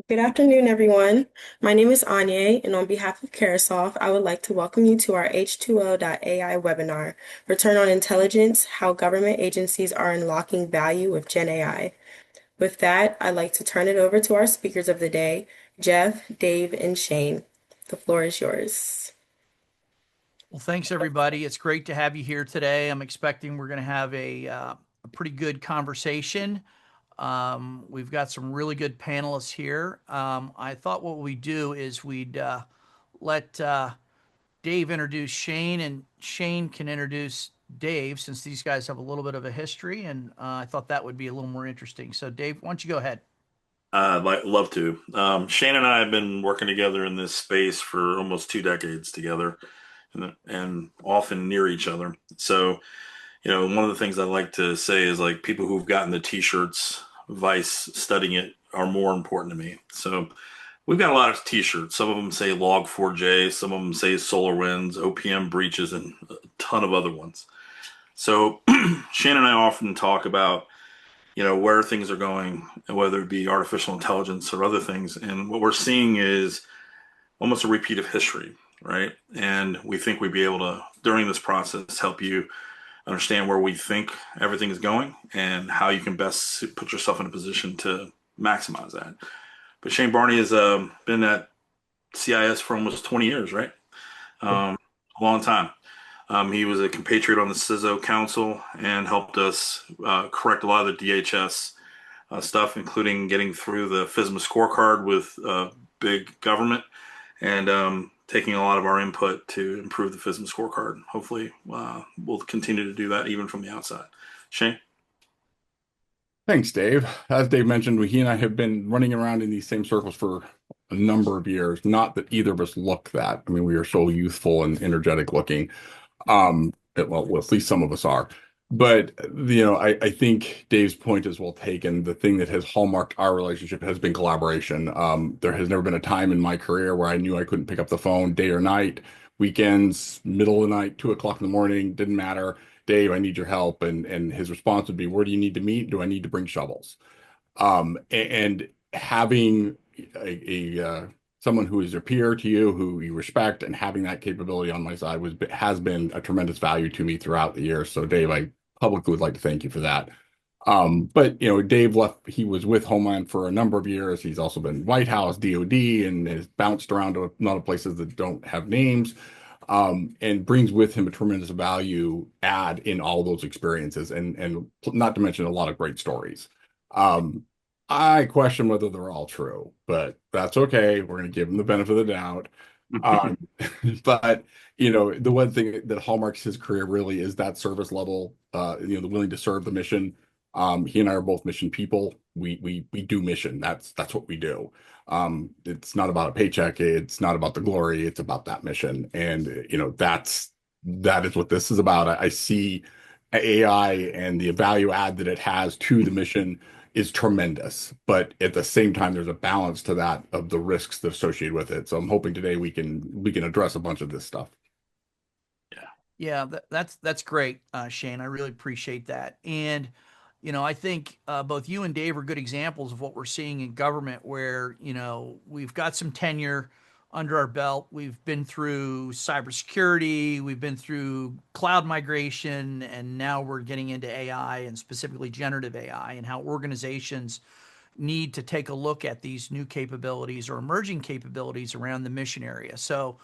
Good afternoon, everyone. My name is Anya, and on behalf of Carahsoft, I would like to welcome you to our H2O.ai webinar, Return on Intelligence, How Government Agencies Are Unlocking Value with GenAI. With that, I'd like to turn it over to our speakers of the day, Jeff, Dave, and Shane. The floor is yours. Well, thanks everybody. It's great to have you here today. I'm expecting we're going to have a pretty good conversation. We've got some really good panelists here. I thought what we do is we'd let Dave introduce Shane, and Shane can introduce Dave since these guys have a little bit of a history, and I thought that would be a little more interesting. So, Dave, why don't you go ahead? Love to. Shane and I have been working together in this space for almost 2 decades together and often near each other. So, one of the things I like to say is like people who've gotten the t-shirts, Vice studying it are more important to me. So we've got a lot of t-shirts. Some of them say Log4j, some of them say SolarWinds, OPM breaches, and a ton of other ones. So Shane and I often talk about where things are going, whether it be artificial intelligence or other things. And what we're seeing is almost a repeat of history, right? And we think we'd be able to, during this process, help you understand where we think everything is going and how you can best put yourself in a position to maximize that. But Shane Barney has been at CIS for almost 20 years, right? A long time. He was a compatriot on the CISO Council and helped us correct a lot of the DHS stuff, including getting through the FISMA scorecard with big government and taking a lot of our input to improve the FISMA scorecard. Hopefully, we'll continue to do that even from the outside. Shane? Thanks, Dave. As Dave mentioned, he and I have been running around in these same circles for a number of years. Not that either of us look that. I mean, we are so youthful and energetic looking. Well, at least some of us are. But I think Dave's point is well taken. The thing that has hallmarked our relationship has been collaboration. There has never been a time in my career where I knew I couldn't pick up the phone day or night, weekends, middle of the night, 2 o'clock in the morning, didn't matter. Dave, I need your help. And his response would be, where do you need to meet? Do I need to bring shovels? And having someone who is a peer to you, who you respect, and having that capability on my side has been a tremendous value to me throughout the years. So, Dave, I publicly would like to thank you for that. But Dave left. He was with Homeland for a number of years. He's also been White House, DoD, and has bounced around to a lot of places that don't have names. And brings with him a tremendous value add in all those experiences, and not to mention a lot of great stories. I question whether they're all true, but that's okay. We're going to give him the benefit of the doubt. Um, but the one thing that hallmarks his career really is that service level. The willing to serve the mission. He and I are both mission people. We do mission. That's what we do. It's not about a paycheck. It's not about the glory. It's about that mission. And that is what this is about. I see AI and the value add that it has to the mission is tremendous. But at the same time, there's a balance to that of the risks that are associated with it. So I'm hoping today we can address a bunch of this stuff. Yeah, that's great, Shane. I really appreciate that. And I think both you and Dave are good examples of what we're seeing in government, where we've got some tenure under our belt. We've been through cybersecurity, we've been through cloud migration, and now we're getting into AI and specifically generative AI and how organizations need to take a look at these new capabilities or emerging capabilities around the mission area. So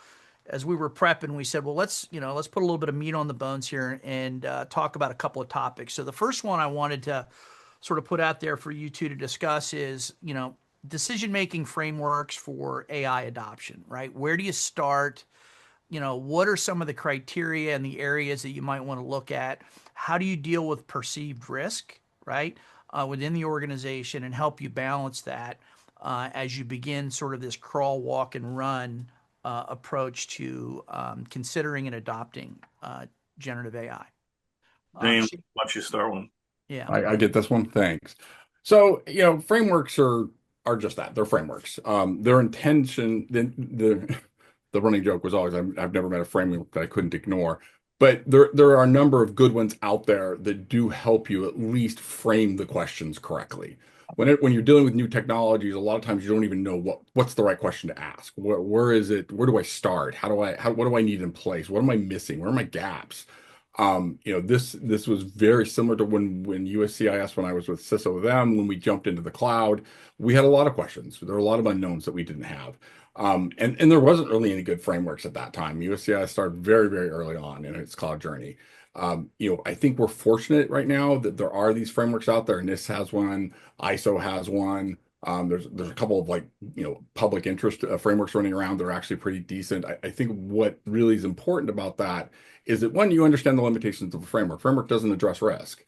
as we were prepping, we said, well, let's put a little bit of meat on the bones here and talk about a couple of topics. So the first one I wanted to sort of put out there for you two to discuss is, decision-making frameworks for AI adoption, right? Where do you start? What are some of the criteria and the areas that you might want to look at? How do you deal with perceived risk, right, within the organization, and help you balance that as you begin sort of this crawl, walk, and run approach to considering and adopting generative AI. James, why don't you start one? Yeah. I get this one. Thanks. So, frameworks are just that. They're frameworks. Their intention, the running joke was always, I've never met a framework that I couldn't ignore. But there are a number of good ones out there that do help you at least frame the questions correctly. when you're dealing with new technologies, a lot of times you don't even know what's the right question to ask. Where is it? Where do I start? What do I need in place? What am I missing? Where are my gaps? This was very similar to when USCIS, when I was with CISO with them, when we jumped into the cloud, we had a lot of questions. There were a lot of unknowns that we didn't have. And there wasn't really any good frameworks at that time. USCIS started very, very early on in its cloud journey. I think we're fortunate right now that there are these frameworks out there. NIST has one, ISO has one. There's a couple of public interest frameworks running around that are actually pretty decent. I think what really is important about that is that one, you understand the limitations of a framework. Framework doesn't address risk.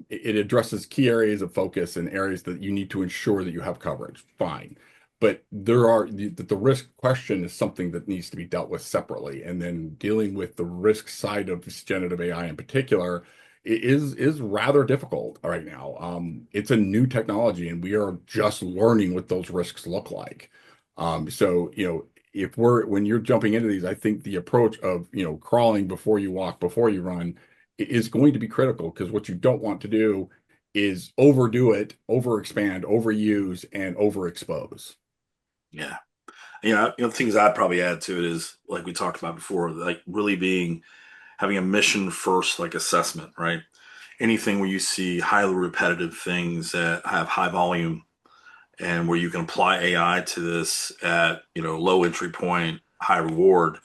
It addresses key areas of focus and areas that you need to ensure that you have coverage. Fine. But the risk question is something that needs to be dealt with separately. And then dealing with the risk side of generative AI in particular is rather difficult right now. It's a new technology and we are just learning what those risks look like. When you're jumping into these, I think the approach of, crawling before you walk, before you run is going to be critical, because what you don't want to do is overdo it, overexpand, overuse, and overexpose. Yeah. Things I'd probably add to it is, like we talked about before, like really having a mission first, like assessment, right? Anything where you see highly repetitive things that have high volume and where you can apply AI to this at, low entry point, high reward,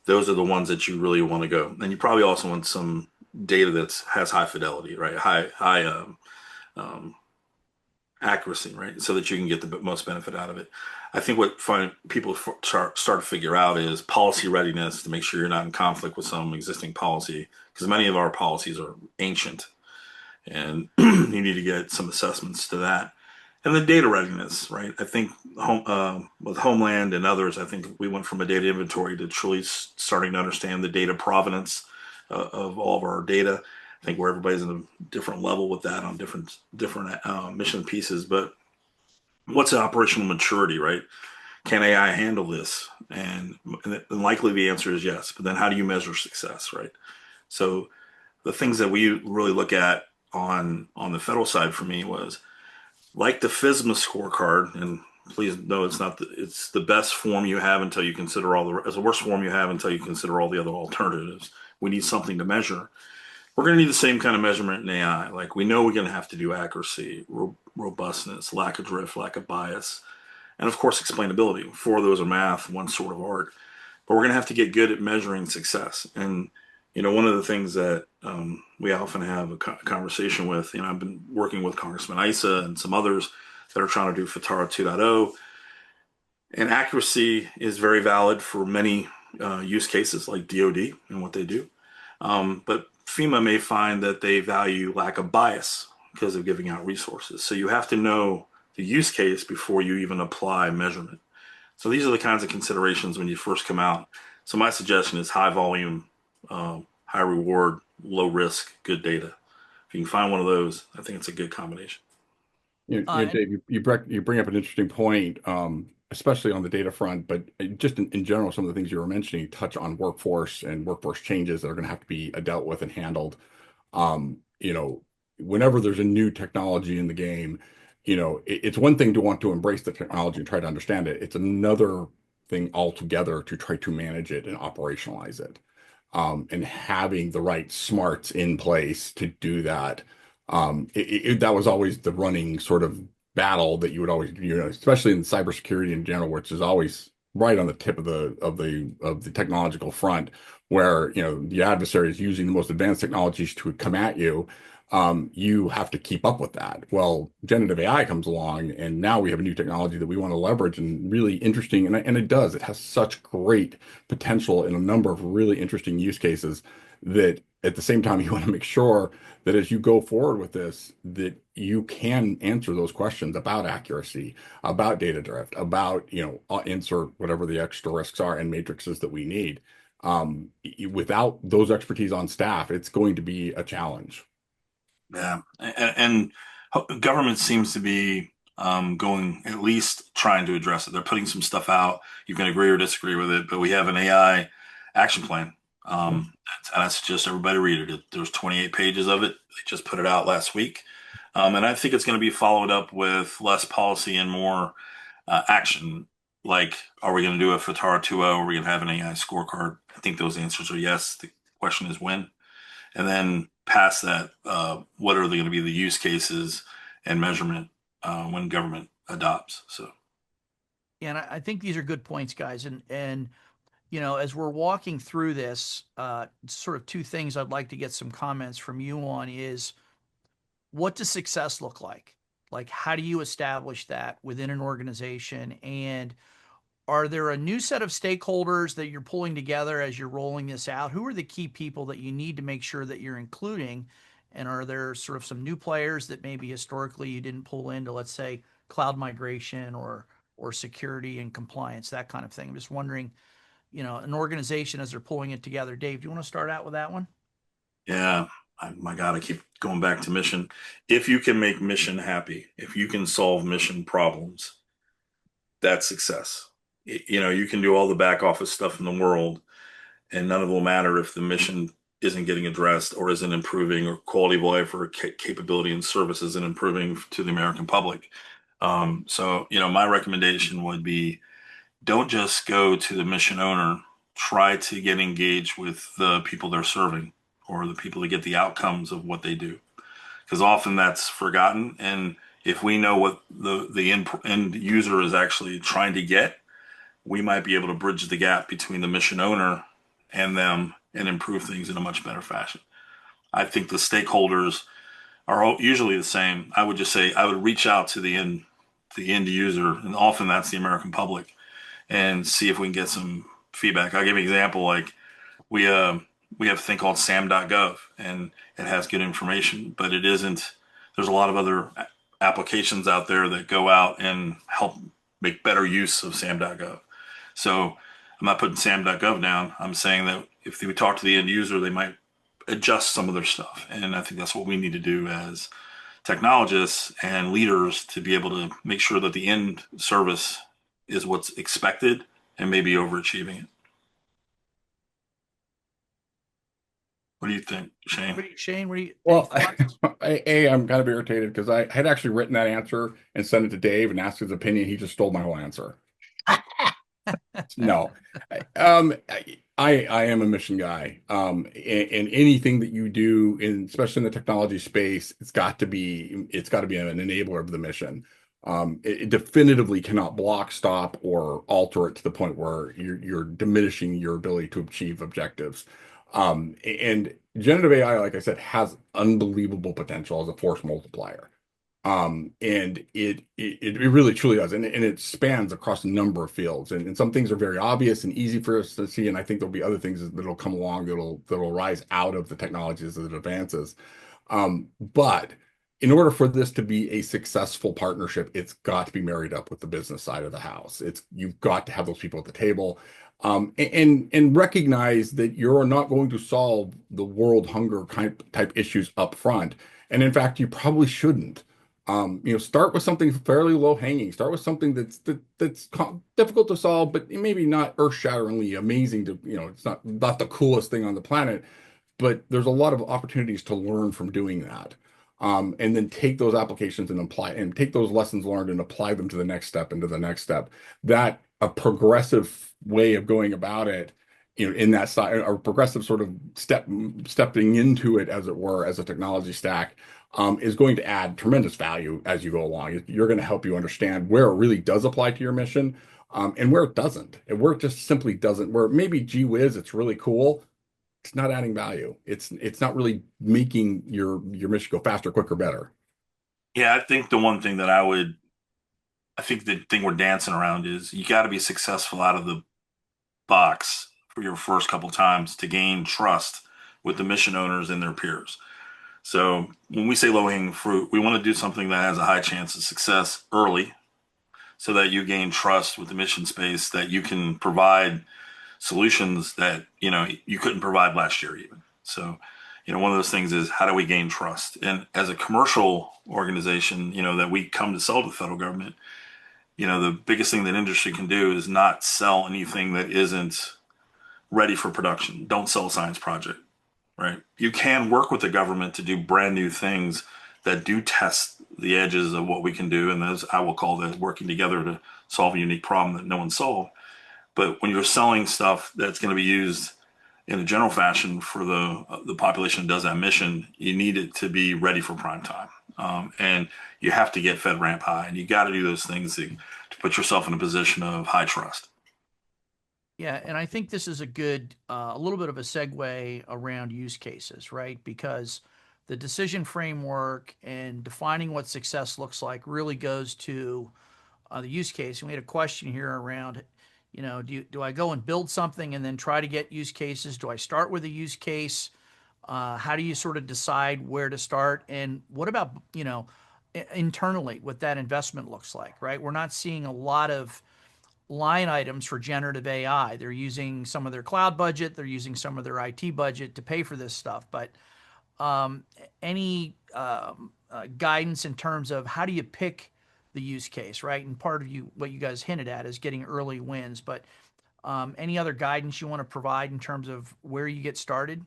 those are the ones that you really want to go. And you probably also want some data that has high fidelity, right? High um, accuracy, right? So that you can get the most benefit out of it. I think what people start to figure out is policy readiness, to make sure you're not in conflict with some existing policy, because many of our policies are ancient and you need to get some assessments to that. And the data readiness, right? I think with Homeland and others, I think we went from a data inventory to truly starting to understand the data provenance of all of our data. I think where everybody's in a different level with that on different mission pieces. But what's the operational maturity, right? Can AI handle this? And likely the answer is yes. But then how do you measure success, right? So the things that we really look at on the federal side for me was like the FISMA scorecard. And please know it's the best form you have until you consider it's the worst form you have until you consider all the other alternatives. We need something to measure. We're going to need the same kind of measurement in AI. Like, we know we're going to have to do accuracy, robustness, lack of drift, lack of bias, and of course explainability. Four of those are math, one sort of art. But we're going to have to get good at measuring success. And one of the things that we often have a conversation with, I've been working with Congressman Issa and some others that are trying to do FITARA 2.0, and accuracy is very valid for many use cases like DoD and what they do. But FEMA may find that they value lack of bias because of giving out resources. So you have to know the use case before you even apply measurement. So these are the kinds of considerations when you first come out. So my suggestion is high volume, high reward, low risk, good data. If you can find one of those, I think it's a good combination. Dave, you bring up an interesting point, especially on the data front, but just in general, some of the things you were mentioning touch on workforce and workforce changes that are going to have to be dealt with and handled. Um, you know, Whenever there's a new technology in the game, it's one thing to want to embrace the technology and try to understand it. It's another thing altogether to try to manage it and operationalize it. And having the right smarts in place to do that. That was always the running sort of battle that you would always, especially in cybersecurity in general, which is always right on the tip of the technological front, where the adversary is using the most advanced technologies to come at you. You have to keep up with that. Well, generative AI comes along, and now we have a new technology that we want to leverage, and really interesting, and it does. It has such great potential in a number of really interesting use cases that at the same time you want to make sure that as you go forward with this, that you can answer those questions about accuracy, about data drift, about insert whatever the extra risks are and matrices that we need. Without those expertise on staff, it's going to be a challenge. Yeah, and government seems to be going, at least trying to address it. They're putting some stuff out. You can agree or disagree with it, but we have an AI action plan. And I suggest everybody read it. There's 28 pages of it. They just put it out last week. And I think it's going to be followed up with less policy and more action. Like, are we going to do a FATAR 2.0? Are we going to have an AI scorecard? I think those answers are yes. The question is when. And then past that, what are they going to be the use cases and measurement when government adopts? So, And I think these are good points, guys. And as we're walking through this, sort of two things I'd like to get some comments from you on is what does success look like? Like, how do you establish that within an organization? And are there a new set of stakeholders that you're pulling together as you're rolling this out? Who are the key people that you need to make sure that you're including? And are there sort of some new players that maybe historically you didn't pull into, let's say, cloud migration or security and compliance, that kind of thing? I'm just wondering, an organization as they're pulling it together. Dave, do you want to start out with that one? yeah, my God, I keep going back to mission. If you can make mission happy, if you can solve mission problems, that's success. You can do all the back office stuff in the world, and none of it will matter if the mission isn't getting addressed or isn't improving, or quality of life or capability and service isn't improving to the American public. So my recommendation would be don't just go to the mission owner, try to get engaged with the people they're serving or the people that get the outcomes of what they do. Because often that's forgotten. And if we know what the end user is actually trying to get, we might be able to bridge the gap between the mission owner and them and improve things in a much better fashion. I think the stakeholders are all usually the same. I would just say I would reach out to the end user, and often that's the American public, and see if we can get some feedback. I'll give you an example. Like we uh, we have a thing called sam.gov, and it has good information, but it isn't. There's a lot of other applications out there that go out and help make better use of sam.gov. So I'm not putting sam.gov down. I'm saying that if they would talk to the end user, they might adjust some of their stuff. And I think that's what we need to do as technologists and leaders to be able to make sure that the end service is what's expected and maybe overachieving it. What do you think, Shane? Shane, Well, I'm kind of irritated because I had actually written that answer and sent it to Dave and asked his opinion. He just stole my whole answer. No, I am a mission guy. And anything that you do especially in the technology space, it's got to be an enabler of the mission. It definitively cannot block, stop, or alter it to the point where you're diminishing your ability to achieve objectives. And generative AI, like I said, has unbelievable potential as a force multiplier. And it really truly does, and it spans across a number of fields, and some things are very obvious and easy for us to see, and I think there'll be other things that'll come along that'll rise out of the technologies as it advances. But in order for this to be a successful partnership, it's got to be married up with the business side of the house. You've got to have those people at the table, and recognize that you're not going to solve the world hunger type issues up front, and in fact, you probably shouldn't. Start with something fairly low hanging. Start with something that's difficult to solve, but maybe not earth-shatteringly amazing it's not the coolest thing on the planet, but there's a lot of opportunities to learn from doing that. And then take those applications and take those lessons learned and apply them to the next step and to the next step. That a progressive way of going about it, in that side, a progressive sort of stepping into it, as it were, as a technology stack, is going to add tremendous value as you go along. You're going to help you understand where it really does apply to your mission, and where it doesn't, and where it just simply doesn't. Where maybe gee whiz, it's really cool, it's not adding value. It's not really making your mission go faster, quicker, better. Yeah, I think I think the thing we're dancing around is you got to be successful out of the box for your first couple times to gain trust with the mission owners and their peers. So when we say low hanging fruit, we want to do something that has a high chance of success early so that you gain trust with the mission space, that you can provide solutions that, you couldn't provide last year even. So, one of those things is how do we gain trust? And as a commercial organization, that we come to sell to the federal government, the biggest thing that industry can do is not sell anything that isn't ready for production. Don't sell a science project, right? You can work with the government to do brand new things that do test the edges of what we can do, and those I will call that working together to solve a unique problem that no one solved. But when you're selling stuff that's going to be used in a general fashion for the population that does that mission, you need it to be ready for prime time, and you have to get FedRAMP high, and you got to do those things to put yourself in a position of high trust. Yeah, and I think this is a little bit of a segue around use cases, right? Because the decision framework and defining what success looks like really goes to the use case. And we had a question here around, do I go and build something and then try to get use cases? Do I start with a use case? How do you sort of decide where to start? And what about, internally, what that investment looks like, right? We're not seeing a lot of line items for generative AI. They're using some of their cloud budget, they're using some of their IT budget to pay for this stuff. But um, any guidance in terms of how do you pick the use case, right? And part of what you guys hinted at is getting early wins. But any other guidance you want to provide in terms of where you get started?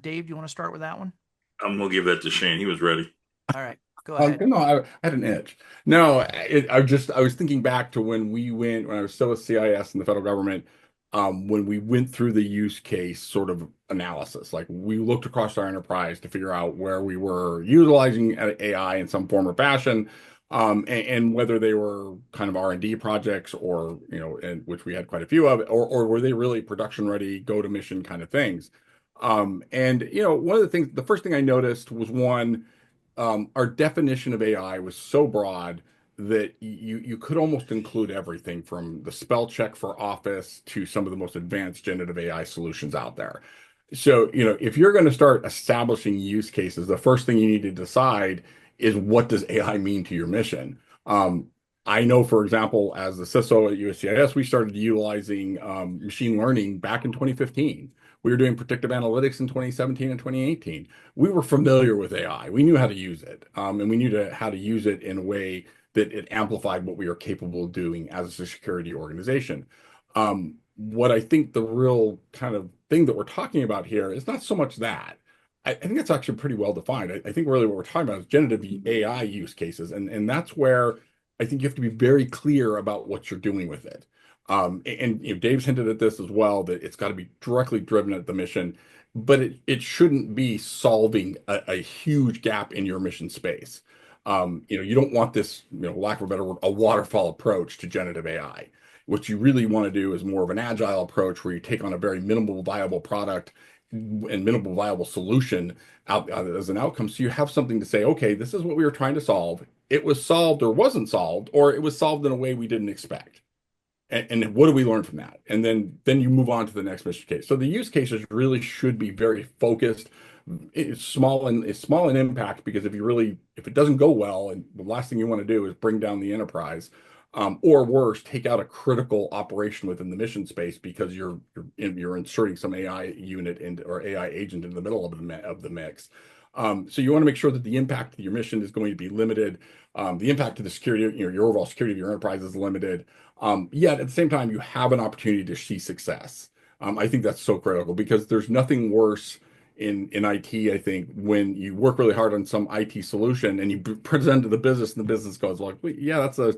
Dave, do you want to start with that one? I'm gonna give that to Shane. He was ready. All right, go ahead. No, I had an itch. No, I was thinking back to when I was still with CIS in the federal government, when we went through the use case sort of analysis. Like we looked across our enterprise to figure out where we were utilizing AI in some form or fashion, and whether they were kind of R&D projects or, and which we had quite a few of, or were they really production ready, go to mission kind of things. One of the first thing I noticed was our definition of AI was so broad that you could almost include everything from the spell check for Office to some of the most advanced generative AI solutions out there. So, if you're going to start establishing use cases, the first thing you need to decide is what does AI mean to your mission? I know, for example, as the CISO at USCIS, we started utilizing machine learning back in 2015. We were doing predictive analytics in 2017 and 2018. We were familiar with AI. We knew how to use it, and we knew how to use it in a way that it amplified what we are capable of doing as a security organization. What I think the real kind of thing that we're talking about here is not so much that. I think that's actually pretty well defined. I think really what we're talking about is generative AI use cases, and that's where I think you have to be very clear about what you're doing with it. Dave's hinted at this as well, that it's got to be directly driven at the mission, but it shouldn't be solving a huge gap in your mission space. You don't want this, lack of a better word, a waterfall approach to generative AI. What you really want to do is more of an agile approach where you take on a very minimal viable product and minimal viable solution out as an outcome. So you have something to say, okay, this is what we were trying to solve. It was solved or wasn't solved, or it was solved in a way we didn't expect. And what do we learn from that? And then you move on to the next mission case. So the use cases really should be very focused. It's small in impact, because if it doesn't go well, and the last thing you want to do is bring down the enterprise, or worse, take out a critical operation within the mission space because you're inserting some AI unit or AI agent in the middle of the mix. So you want to make sure that the impact of your mission is going to be limited. The impact to the security, your overall security of your enterprise is limited. Yet at the same time, you have an opportunity to see success. I think that's so critical, because there's nothing worse in IT, I think, when you work really hard on some IT solution and you present to the business, and the business goes like, well, yeah, that's a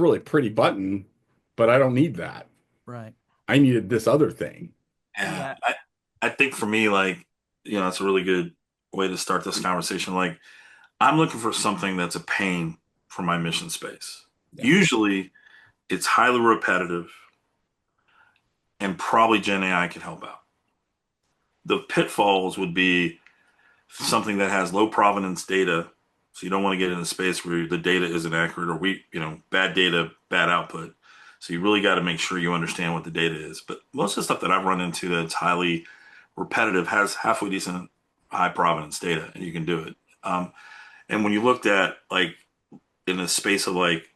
really pretty button, but I don't need that. Right. I needed this other thing. Yeah, Yeah. I think for me, like, it's a really good way to start this conversation. Like, I'm looking for something that's a pain for my mission space. Yeah. Usually, it's highly repetitive, and probably Gen AI can help out. The pitfalls would be something that has low provenance data. So you don't want to get in a space where the data isn't accurate, or bad data, bad output. So you really got to make sure you understand what the data is. But most of the stuff that I've run into that's highly repetitive has halfway decent high provenance data, and you can do it. And when you looked at, like, in a space of like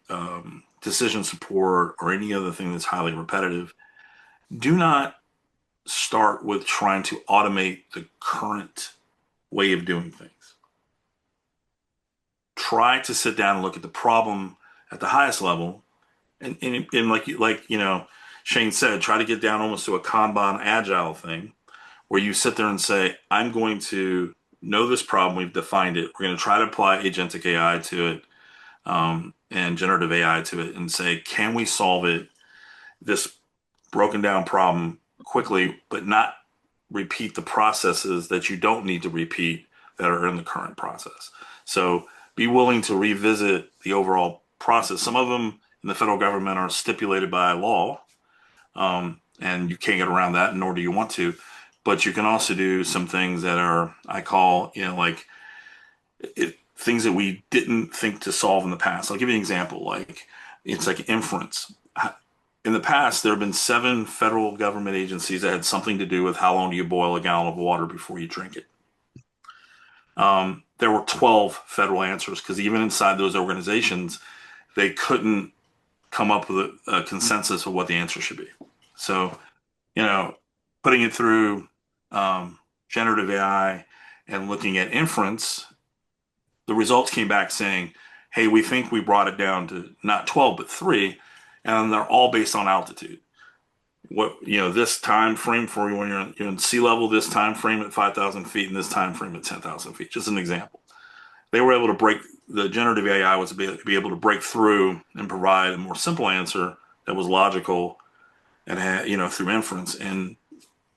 decision support or any other thing that's highly repetitive, do not start with trying to automate the current way of doing things. Try to sit down and look at the problem at the highest level, and Shane said, try to get down almost to a Kanban agile thing, where you sit there and say, I'm going to know this problem, we've defined it. We're going to try to apply agentic AI to it, and generative AI to it, and say, can we solve this broken down problem quickly, but not repeat the processes that you don't need to repeat that are in the current process. So be willing to revisit the overall process. Some of them in the federal government are stipulated by law, and you can't get around that, nor do you want to. But you can also do some things that are, I call, like things that we didn't think to solve in the past. I'll give you an example. Like it's like inference. In the past, there have been 7 federal government agencies that had something to do with how long do you boil a gallon of water before you drink it. There were 12 federal answers because even inside those organizations, they couldn't come up with a consensus of what the answer should be. So, putting it through generative AI and looking at inference, the results came back saying, hey, we think we brought it down to not 12, but 3, and they're all based on altitude. This time frame for when you're in sea level, this time frame at 5,000 feet, and this time frame at 10,000 feet. Just an example. They were able to the generative AI was be able to break through and provide a more simple answer that was logical and had, through inference, and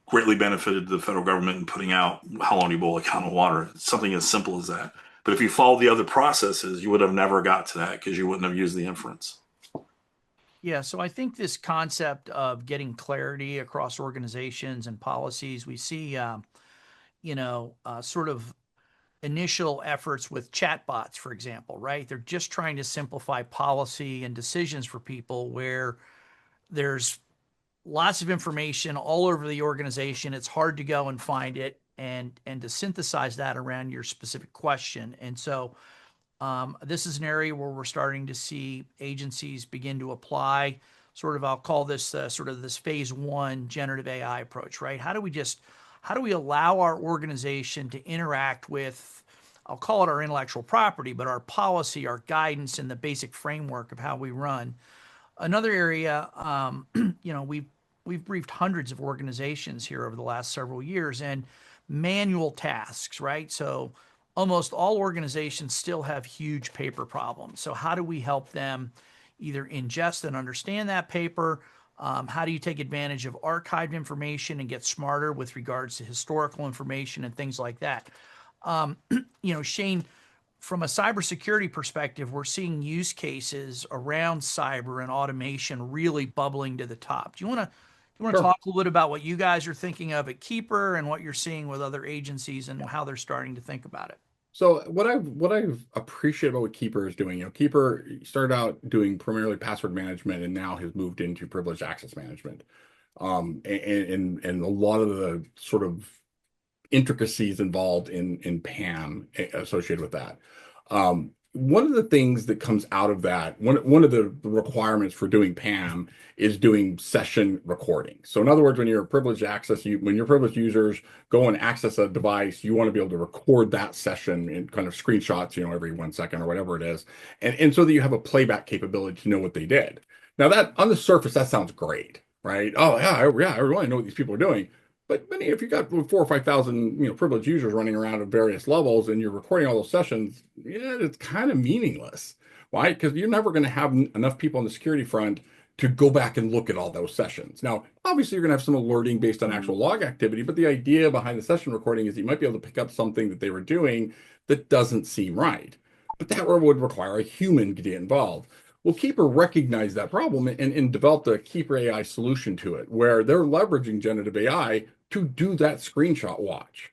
greatly benefited the federal government in putting out how long you boil a gallon of water. It's something as simple as that. But if you followed the other processes, you would have never got to that because you wouldn't have used the inference. Yeah, so I think this concept of getting clarity across organizations and policies, we see, sort of initial efforts with chatbots, for example, right? They're just trying to simplify policy and decisions for people where there's lots of information all over the organization. It's hard to go and find it and to synthesize that around your specific question. And so this is an area where we're starting to see agencies begin to apply sort of, I'll call this sort of this phase 1 generative AI approach, right? How do we allow our organization to interact with, I'll call it our intellectual property, but our policy, our guidance, and the basic framework of how we run. Another area, we've briefed hundreds of organizations here over the last several years, and manual tasks, right? So almost all organizations still have huge paper problems. So how do we help them either ingest and understand that paper? How do you take advantage of archived information and get smarter with regards to historical information and things like that? Shane, from a cybersecurity perspective, we're seeing use cases around cyber and automation really bubbling to the top. Do you want to Sure. talk a little bit about what you guys are thinking of at Keeper and what you're seeing with other agencies and how they're starting to think about it? So what I've appreciated about what Keeper is doing, Keeper started out doing primarily password management and now has moved into privileged access management. And a lot of the sort of intricacies involved in PAM associated with that. One of the things that comes out of that, one of the requirements for doing PAM is doing session recording. So in other words, when you're privileged access, when your privileged users go and access a device, you want to be able to record that session in kind of screenshots, every 1 second or whatever it is. And so that you have a playback capability to know what they did. Now that on the surface, that sounds great, right? Oh yeah, I really know what these people are doing. But if you've got 4,000 or 5,000, privileged users running around at various levels, and you're recording all those sessions, it's kind of meaningless, right? Because you're never going to have enough people on the security front to go back and look at all those sessions. Now, obviously, you're going to have some alerting based on actual log activity, but the idea behind the session recording is you might be able to pick up something that they were doing that doesn't seem right. But that would require a human to get involved. Well, Keeper recognized that problem and developed a Keeper AI solution to it, where they're leveraging generative AI to do that screenshot watch.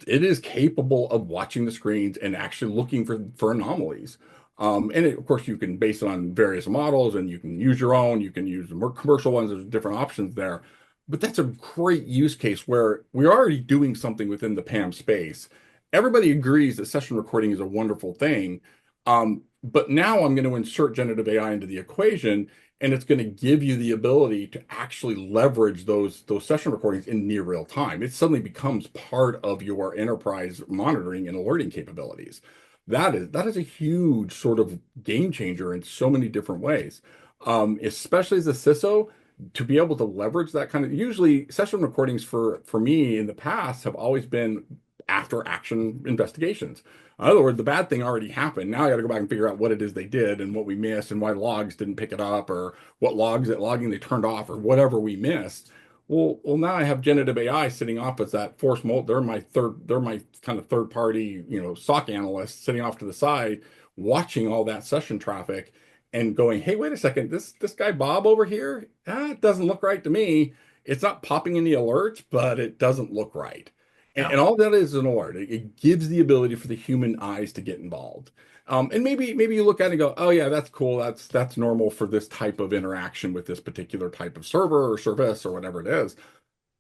It is capable of watching the screens and actually looking for anomalies. Of course, you can base it on various models, and you can use your own. You can use the more commercial ones. There's different options there. But that's a great use case where we're already doing something within the PAM space. Everybody agrees that session recording is a wonderful thing. But now I'm going to insert generative AI into the equation, and it's going to give you the ability to actually leverage those session recordings in near real time. It suddenly becomes part of your enterprise monitoring and alerting capabilities. That is a huge sort of game changer in so many different ways, especially as a CISO, to be able to leverage that kind of. Usually, session recordings for me in the past have always been after action investigations. In other words, the bad thing already happened. Now I got to go back and figure out what it is they did and what we missed and why logs didn't pick it up or what logging they turned off or whatever we missed. Well, now I have generative AI sitting off as that force mult. They're my kind of third party, SOC analyst sitting off to the side, watching all that session traffic and going, hey, wait a second, this guy Bob over here, it doesn't look right to me. It's not popping in the alerts, but it doesn't look right. Yeah. And all that is an alert. It gives the ability for the human eyes to get involved. And maybe you look at it and go, oh yeah, that's cool. That's normal for this type of interaction with this particular type of server or service or whatever it is.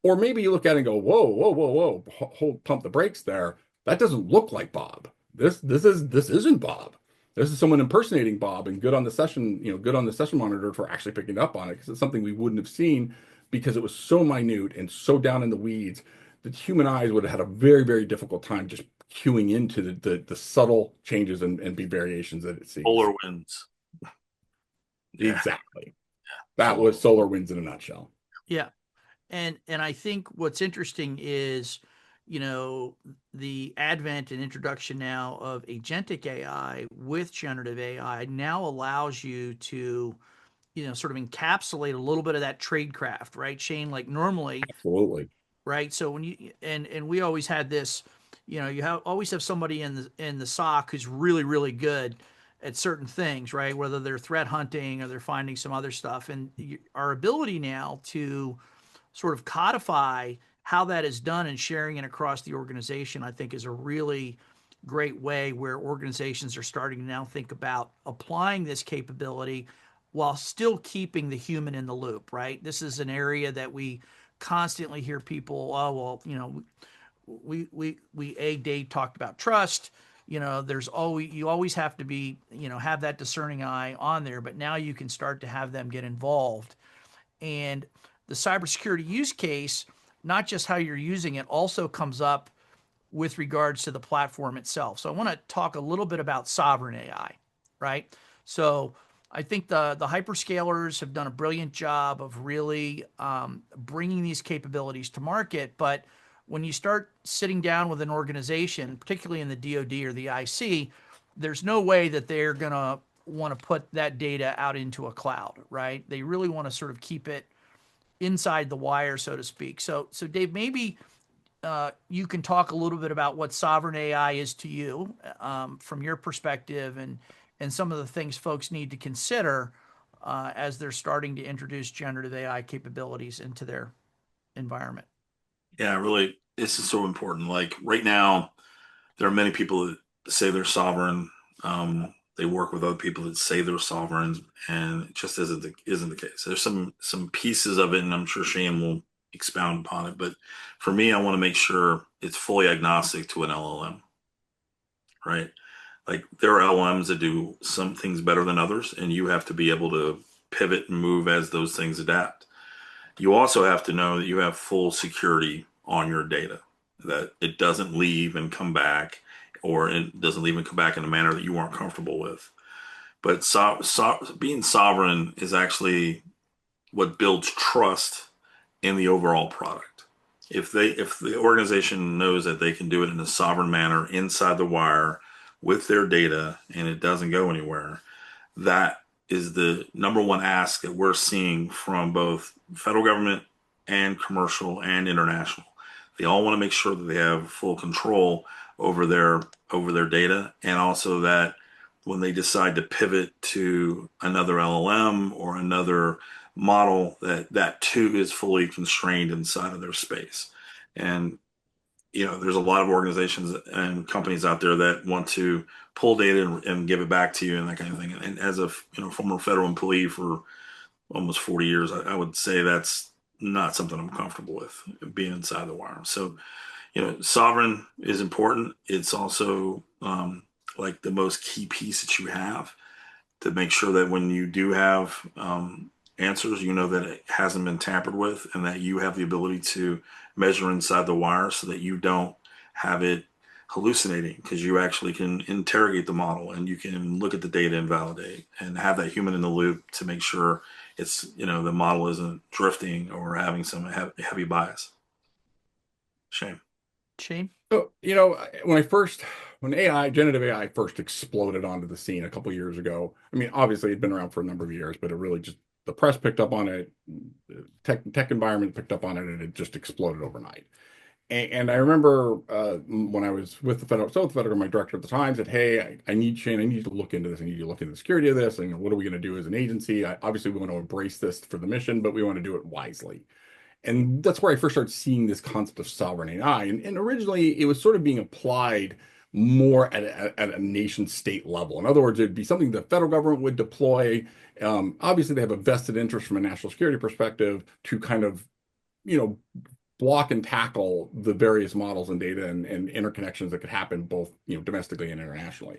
Or maybe you look at it and go, whoa, whoa, whoa, whoa, hold, pump the brakes there. That doesn't look like Bob. This isn't Bob. This is someone impersonating Bob and good on the session, good on the session monitor for actually picking up on it because it's something we wouldn't have seen because it was so minute and so down in the weeds that human eyes would have had a very, very difficult time just queuing into the subtle changes and be variations that it sees. Solar winds. Yeah. Exactly. That was solar winds in a nutshell. Yeah. And I think what's interesting is, the advent and introduction now of agentic AI with generative AI now allows you to, sort of encapsulate a little bit of that tradecraft, right, Shane? Like normally, Absolutely. right? So when and we always had this, always have somebody in the SOC who's really really good at certain things, right? Whether they're threat hunting or they're finding some other stuff, and our ability now to sort of codify how that is done and sharing it across the organization, I think is a really great way where organizations are starting to now think about applying this capability while still keeping the human in the loop, right? This is an area that we constantly hear people, oh, well, Dave talked about trust. You always have to be, have that discerning eye on there, but now you can start to have them get involved. And the cybersecurity use case, not just how you're using it, also comes up with regards to the platform itself. So I want to talk a little bit about sovereign AI, right? So I think the hyperscalers have done a brilliant job of really bringing these capabilities to market. But when you start sitting down with an organization, particularly in the DoD or the IC, there's no way that they're going to want to put that data out into a cloud, right? They really want to sort of keep it inside the wire, so to speak. So Dave, maybe you can talk a little bit about what sovereign AI is to you from your perspective and some of the things folks need to consider as they're starting to introduce generative AI capabilities into their environment. Yeah, really, this is so important. Like right now, there are many people that say they're sovereign. They work with other people that say they're sovereign, and it just isn't the case. There's some pieces of it, and I'm sure Shane will expound upon it. But for me, I want to make sure it's fully agnostic to an LLM, right? Like there are LLMs that do some things better than others, and you have to be able to pivot and move as those things adapt. You also have to know that you have full security on your data, that it doesn't leave and come back, or it doesn't leave and come back in a manner that you weren't comfortable with. But being sovereign is actually what builds trust in the overall product. If the organization knows that they can do it in a sovereign manner inside the wire with their data and it doesn't go anywhere, that is the number one ask that we're seeing from both federal government and commercial and international. They all want to make sure that they have full control over their data, and also that when they decide to pivot to another LLM or another model, that too is fully constrained inside of their space. And there's a lot of organizations and companies out there that want to pull data and give it back to you and that kind of thing. And as a former federal employee for almost 40 years, I would say that's not something I'm comfortable with, being inside the wire. So, sovereign is important. It's also like the most key piece that you have to make sure that when you do have answers, you know that it hasn't been tampered with and that you have the ability to measure inside the wire so that you don't have it hallucinating, because you actually can interrogate the model and you can look at the data and validate and have that human in the loop to make sure it's, the model isn't drifting or having some heavy bias. Shame. Shane? So, when generative AI first exploded onto the scene a couple years ago, I mean, obviously it'd been around for a number of years, but it really just, the press picked up on it, the tech environment picked up on it, and it just exploded overnight. And I remember when I was with the federal government director at the time said, "Hey, I need Shane, I need to look into this. I need you to look into the security of this. And what are we going to do as an agency? Obviously, we want to embrace this for the mission, but we want to do it wisely." And that's where I first started seeing this concept of sovereign AI. And originally, it was sort of being applied more at a nation state level. In other words, it'd be something the federal government would deploy. Obviously, they have a vested interest from a national security perspective to kind of, you know, block and tackle the various models and data and interconnections that could happen both, domestically and internationally.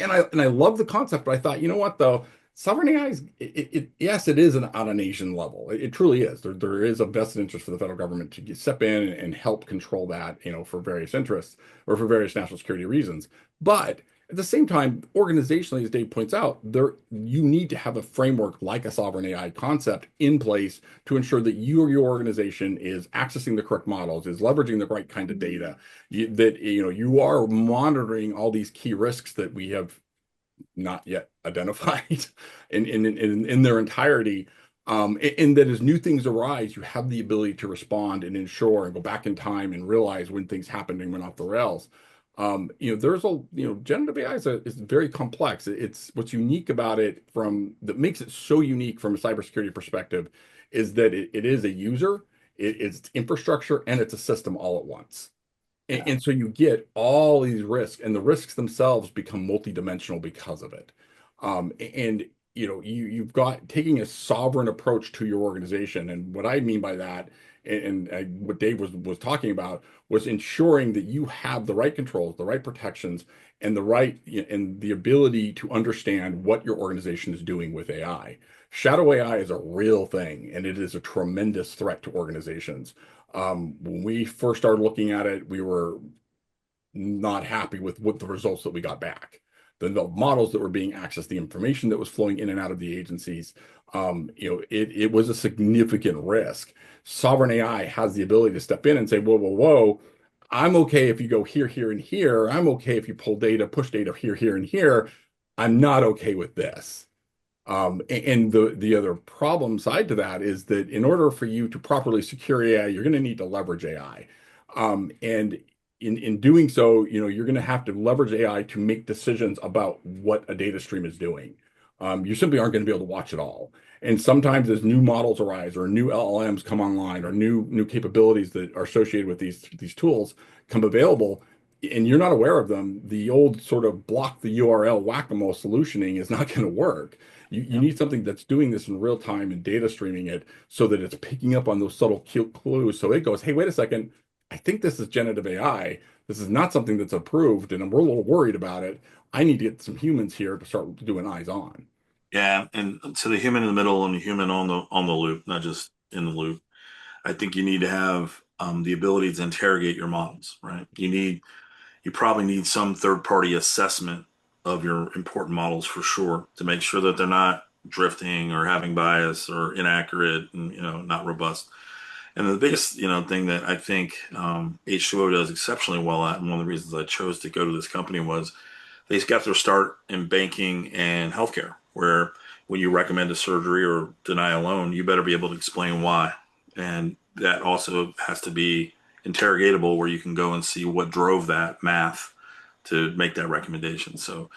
And I love the concept, but I thought, you know what though, sovereign AI is yes, it is on a nation level. It truly is. There is a vested interest for the federal government to step in and help control that, for various interests or for various national security reasons. But at the same time, organizationally, as Dave points out, you need to have a framework like a sovereign AI concept in place to ensure that you or your organization is accessing the correct models, is leveraging the right kind of data, you are monitoring all these key risks that we have not yet identified in their entirety. And that as new things arise, you have the ability to respond and ensure and go back in time and realize when things happened and went off the rails. Generative AI is very complex. It's what's unique about it that makes it so unique from a cybersecurity perspective is that it is a user, it's infrastructure, and it's a system all at once. And, Yeah. and so you get all these risks, and the risks themselves become multidimensional because of it. And you've got taking a sovereign approach to your organization, and what I mean by that, what Dave was talking about was ensuring that you have the right controls, the right protections, and the ability to understand what your organization is doing with AI. Shadow AI is a real thing, and it is a tremendous threat to organizations. When we first started looking at it, we were not happy with what the results that we got back. The models that were being accessed, the information that was flowing in and out of the agencies, it was a significant risk. Sovereign AI has the ability to step in and say, whoa, whoa, whoa, I'm okay if you go here, here, and here. I'm okay if you pull data, push data here, here, and here. I'm not okay with this. And the other problem side to that is that in order for you to properly secure AI, you're going to need to leverage AI. And in doing so, you're going to have to leverage AI to make decisions about what a data stream is doing. You simply aren't going to be able to watch it all. And sometimes as new models arise or new LLMs come online or new capabilities that are associated with these tools come available, and you're not aware of them, the old sort of block the URL whack-a-mole solutioning is not going to work. You Yep. need something that's doing this in real time and data streaming it so that it's picking up on those subtle clues. So it goes, hey, wait a second, I think this is generative AI. This is not something that's approved, and we're a little worried about it. I need to get some humans here to start doing eyes on. Yeah, and so the human in the middle and the human on the loop, not just in the loop. I think you need to have the ability to interrogate your models, right? You probably need some third party assessment of your important models for sure to make sure that they're not drifting or having bias or inaccurate and not robust. And the biggest thing that I think H2O does exceptionally well at, and one of the reasons I chose to go to this company was they got their start in banking and healthcare, where when you recommend a surgery or deny a loan, you better be able to explain why. And that also has to be interrogatable, where you can go and see what drove that math to make that recommendation. So,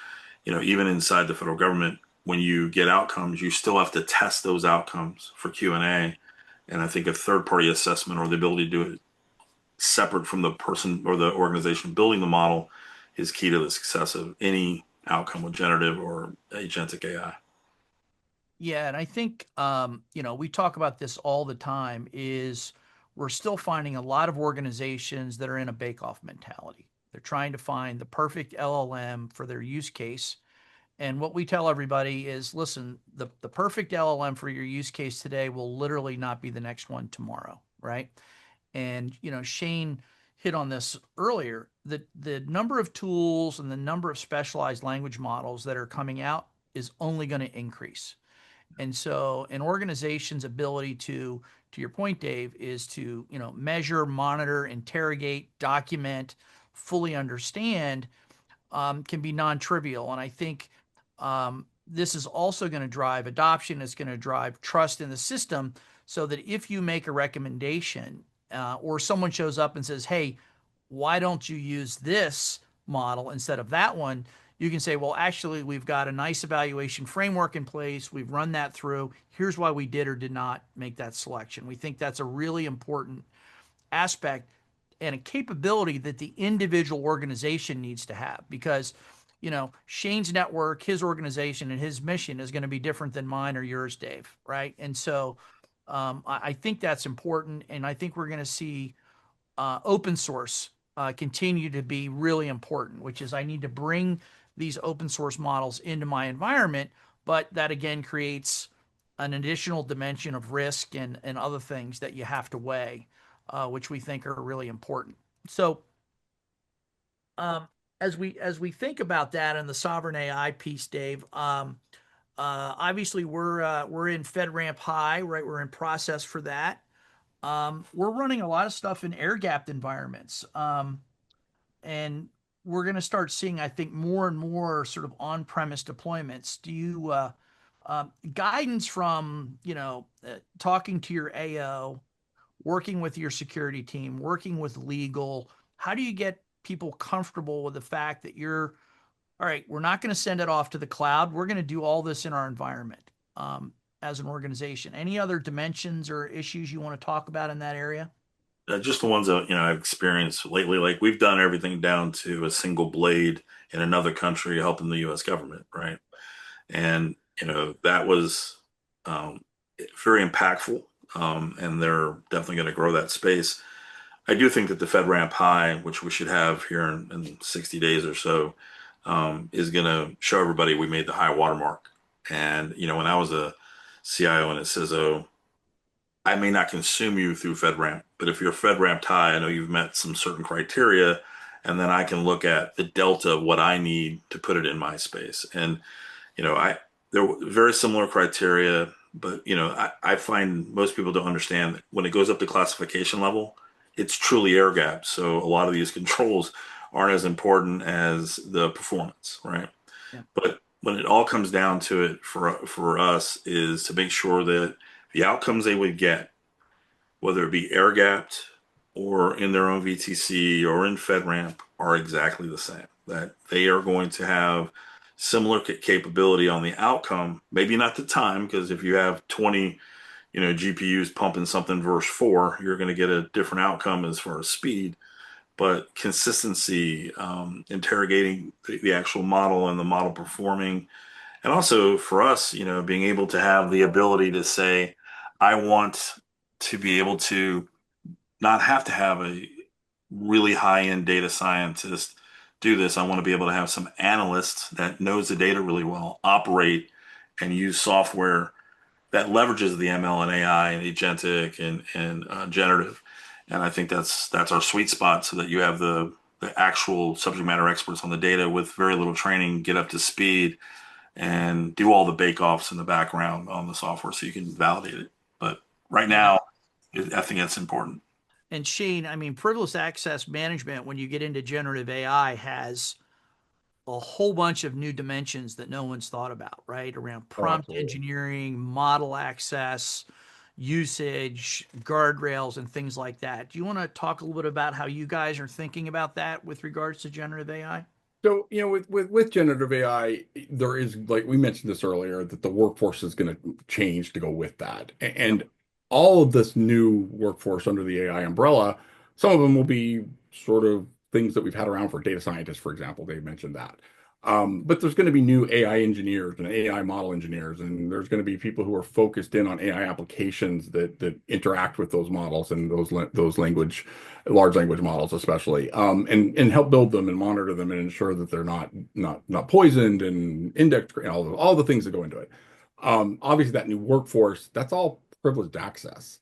even inside the federal government, when you get outcomes, you still have to test those outcomes for Q&A. And I think a third party assessment or the ability to do it separate from the person or the organization building the model is key to the success of any outcome with generative or agentic AI. Yeah, and I think we talk about this all the time is we're still finding a lot of organizations that are in a bake-off mentality. They're trying to find the perfect LLM for their use case. And what we tell everybody is, listen, the perfect LLM for your use case today will literally not be the next one tomorrow, right? And Shane hit on this earlier. The number of tools and the number of specialized language models that are coming out is only going to increase. And so an organization's ability to to your point, Dave, is to, measure, monitor, interrogate, document, fully understand, can be non-trivial. And I think this is also going to drive adoption. It's going to drive trust in the system, so that if you make a recommendation, or someone shows up and says, hey, why don't you use this model instead of that one? You can say, well, actually, we've got a nice evaluation framework in place. We've run that through. Here's why we did or did not make that selection. We think that's a really important aspect and a capability that the individual organization needs to have, because Shane's network, his organization, and his mission is going to be different than mine or yours, Dave, right? And so I think that's important, and I think we're going to see open source continue to be really important, which is I need to bring these open source models into my environment, but that again creates an additional dimension of risk and other things that you have to weigh, which we think are really important. So as we think about that and the sovereign AI piece, Dave, obviously we're in FedRAMP High, right? We're in process for that. We're running a lot of stuff in air-gapped environments, and we're going to start seeing, I think, more and more sort of on-premise deployments. Do you guidance from talking to your AO, working with your security team, working with legal? How do you get people comfortable with the fact that all right, we're not going to send it off to the cloud. We're going to do all this in our environment as an organization. Any other dimensions or issues you want to talk about in that area? Just the ones that I've experienced lately. Like we've done everything down to a single blade in another country helping the U.S. government, right? And that was very impactful, and they're definitely going to grow that space. I do think that the FedRAMP High, which we should have here in 60 days or so, is going to show everybody we made the high watermark. And when I was a CIO and a CISO, I may not consume you through FedRAMP, but if you're FedRAMP high, I know you've met some certain criteria, and then I can look at the delta of what I need to put it in my space. And I there were very similar criteria, but I find most people don't understand that when it goes up to classification level, it's truly air gapped. So a lot of these controls aren't as important as the performance, right? Yeah. But when it all comes down to it for us is to make sure that the outcomes they would get, whether it be air gapped or in their own VTC or in FedRAMP, are exactly the same. That they are going to have similar capability on the outcome, maybe not the time, because if you have 20, GPUs pumping something versus 4, you're going to get a different outcome as far as speed. But consistency, interrogating the actual model and the model performing, and also for us, being able to have the ability to say, I want to be able to not have to have a really high-end data scientist do this. I want to be able to have some analyst that knows the data really well, operate and use software that leverages the ML and AI and agentic and generative. And I think that's our sweet spot, so that you have the actual subject matter experts on the data with very little training, get up to speed and do all the bake-offs in the background on the software so you can validate it. But right now, I think that's important. And Shane, I mean, privileged access management, when you get into generative AI, has a whole bunch of new dimensions that no one's thought about, right? Around prompt engineering, model access, usage, guardrails, and things like that. Do you want to talk a little bit about how you guys are thinking about that with regards to generative AI? So, with generative AI, there is, like we mentioned this earlier, that the workforce is going to change to go with that. And all of this new workforce under the AI umbrella, some of them will be sort of things that we've had around for data scientists, for example. They mentioned that. But there's going to be new AI engineers and AI model engineers, and there's going to be people who are focused in on AI applications that interact with those models and those large language models, especially, and help build them and monitor them and ensure that they're not poisoned and indexed and all the things that go into it. Obviously, that new workforce, that's all privileged access.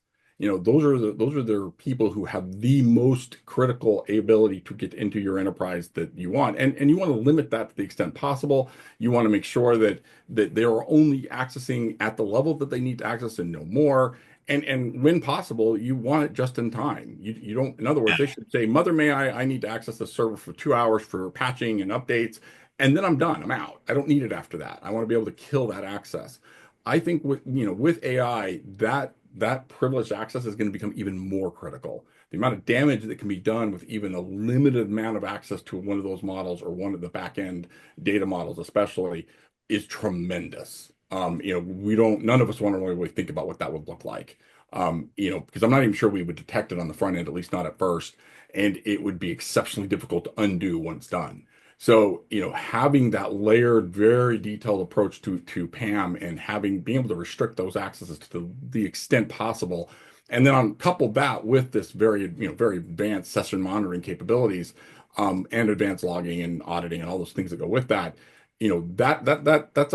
those are the people who have the most critical ability to get into your enterprise that you want. And you want to limit that to the extent possible. You want to make sure that they are only accessing at the level that they need to access and no more. And when possible, you want it just in time. You don't, in other words, they should say, Mother, may I need to access the server for 2 hours for patching and updates, and then I'm done. I'm out. I don't need it after that. I want to be able to kill that access. I think with AI, that privileged access is going to become even more critical. The amount of damage that can be done with even a limited amount of access to one of those models or one of the back end data models, especially, is tremendous. None of us want to really think about what that would look like. Because I'm not even sure we would detect it on the front end, at least not at first, and it would be exceptionally difficult to undo once done. So, having that layered, very detailed approach to PAM and being able to restrict those accesses to the extent possible, and then couple that with this very advanced session monitoring capabilities, and advanced logging and auditing and all those things that go with that, that's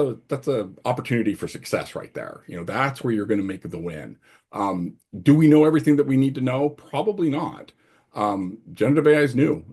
a opportunity for success right there. That's where you're going to make the win. Do we know everything that we need to know? Probably not. Generative AI is new.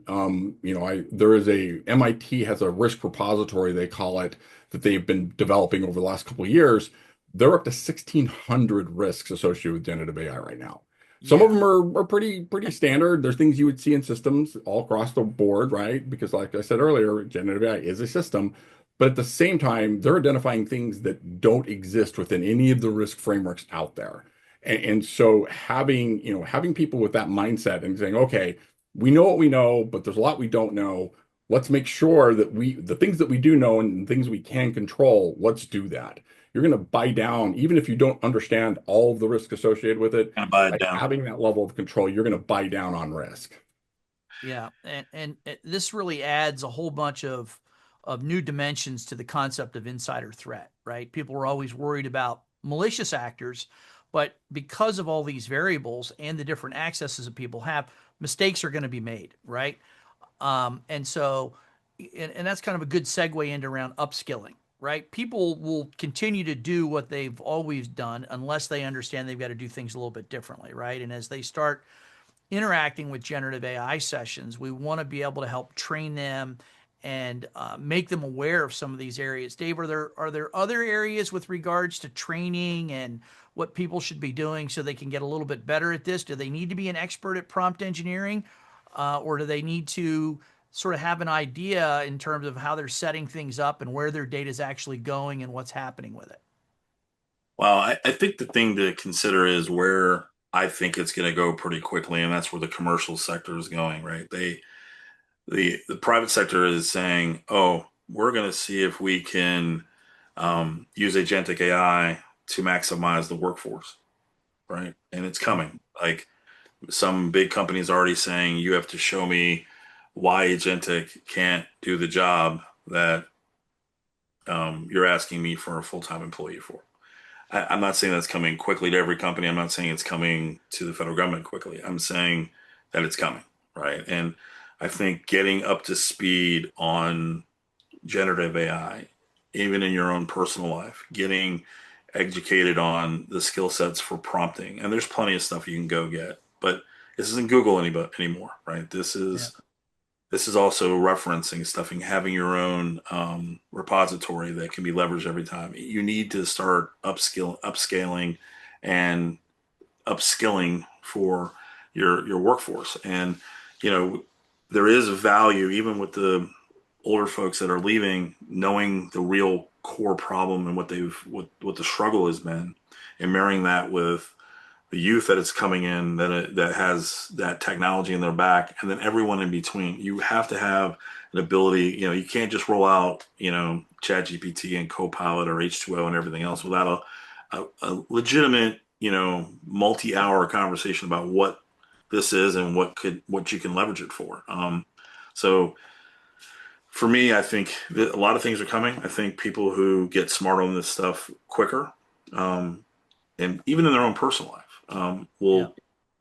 MIT has a risk repository, they call it, that they've been developing over the last couple of years. They're up to 1,600 risks associated with generative AI right now. Some of Yeah. them are pretty standard. There's things you would see in systems all across the board, right? Because like I said earlier, generative AI is a system. But at the same time, they're identifying things that don't exist within any of the risk frameworks out there. And so having people with that mindset and saying, okay, we know what we know, but there's a lot we don't know. Let's make sure that the things that we do know and things we can control, let's do that. You're going to buy down, even if you don't understand all of the risk associated with it, Kind of buy it by down. having that level of control, you're going to buy down on risk. Yeah, and this really adds a whole bunch of new dimensions to the concept of insider threat, right? People were always worried about malicious actors, but because of all these variables and the different accesses that people have, mistakes are going to be made, right? And so, and that's kind of a good segue into around upskilling, right? People will continue to do what they've always done unless they understand they've got to do things a little bit differently, right? And as they start interacting with generative AI sessions, we want to be able to help train them and make them aware of some of these areas. Dave, are there other areas with regards to training and what people should be doing so they can get a little bit better at this? Do they need to be an expert at prompt engineering, or do they need to sort of have an idea in terms of how they're setting things up and where their data is actually going and what's happening with it? Well, I think the thing to consider is where I think it's going to go pretty quickly, and that's where the commercial sector is going, right? The private sector is saying, "Oh, we're going to see if we can use agentic AI to maximize the workforce," right? And it's coming. Like some big companies already saying, "You have to show me why agentic can't do the job that you're asking me for a full-time employee for." I'm not saying that's coming quickly to every company. I'm not saying it's coming to the federal government quickly. I'm saying that it's coming, right? And I think getting up to speed on generative AI, even in your own personal life, getting educated on the skill sets for prompting, and there's plenty of stuff you can go get, but this isn't Google anymore, right? Yeah. This is also referencing stuffing, having your own repository that can be leveraged every time. You need to start upscaling, and upskilling for your workforce. And you know, there is a value even with the older folks that are leaving, knowing the real core problem and what the struggle has been, and marrying that with the youth that is coming in that has that technology in their back, and then everyone in between. You have to have an ability. You can't just roll out Chat GPT and Copilot or H2O and everything else without a legitimate multi-hour conversation about what this is and what you can leverage it for. So for me, I think that a lot of things are coming. I think people who get smart on this stuff quicker, and even in their own personal life, Yeah.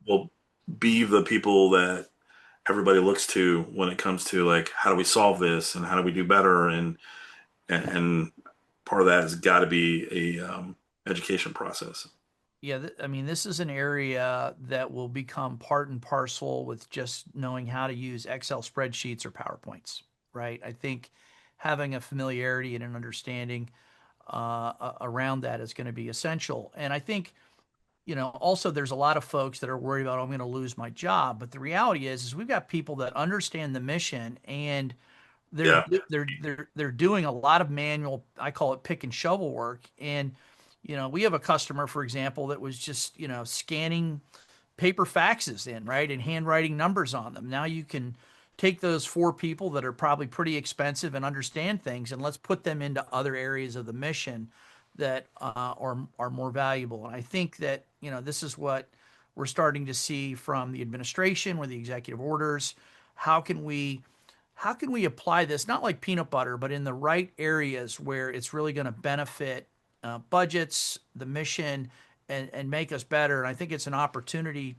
will be the people that everybody looks to when it comes to like how do we solve this and how do we do better, and part of that has got to be a education process. Yeah, I mean, this is an area that will become part and parcel with just knowing how to use Excel spreadsheets or PowerPoints, right? I think having a familiarity and an understanding around that is going to be essential. And I think, also there's a lot of folks that are worried about, oh, I'm going to lose my job. But the reality is we've got people that understand the mission and they're Yeah. they're doing a lot of manual, I call it pick and shovel work. And we have a customer, for example, that was just scanning paper faxes in, right, and handwriting numbers on them. Now you can take those four people that are probably pretty expensive and understand things, and let's put them into other areas of the mission that are more valuable. And I think that this is what we're starting to see from the administration with the executive orders. How can we how can we apply this, not like peanut butter, but in the right areas where it's really going to benefit budgets, the mission, and make us better? And I think it's an opportunity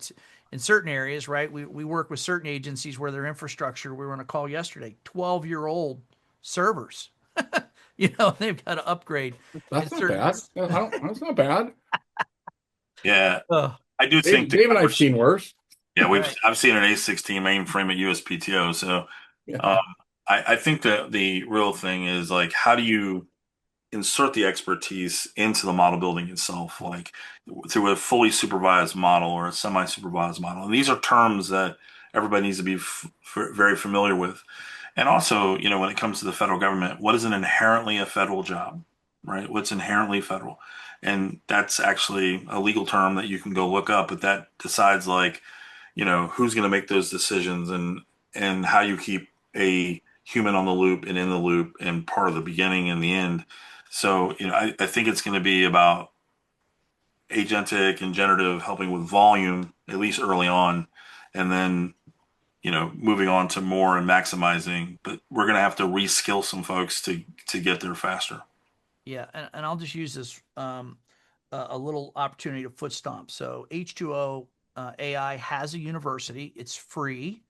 in certain areas, right? We work with certain agencies where their infrastructure, we were on a call yesterday, 12-year-old servers. They've got to upgrade in That's not certain. bad. I don't, that's not bad. Yeah. Oh, I do think Dave and I've seen worse. yeah, right. I've seen an A16 mainframe at USPTO. So Yeah. um, I think that the real thing is like, how do you insert the expertise into the model building itself, like through a fully supervised model or a semi-supervised model? And these are terms that everybody needs to be very familiar with. And also, when it comes to the federal government, what is an inherently a federal job, right? What's inherently federal? And that's actually a legal term that you can go look up, but that decides like, who's going to make those decisions and how you keep a human on the loop and in the loop and part of the beginning and the end. So, I think it's going to be about agentic and generative helping with volume, at least early on, and then moving on to more and maximizing, but we're going to have to reskill some folks to get there faster. Yeah, and I'll just use this a little opportunity to foot stomp. So H2O AI has a university. It's free.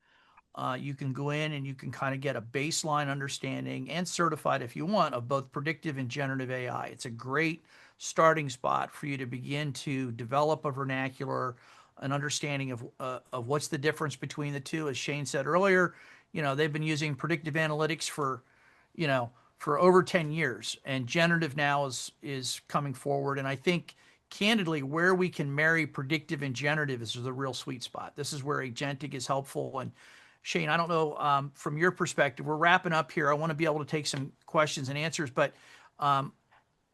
You can go in and you can kind of get a baseline understanding and certified if you want of both predictive and generative AI. It's a great starting spot for you to begin to develop a vernacular, an understanding of what's the difference between the two. As Shane said earlier, they've been using predictive analytics for over 10 years, and generative now is coming forward. And I think candidly, where we can marry predictive and generative is the real sweet spot. This is where agentic is helpful. And Shane, I don't know, from your perspective, we're wrapping up here. I want to be able to take some questions and answers, but um,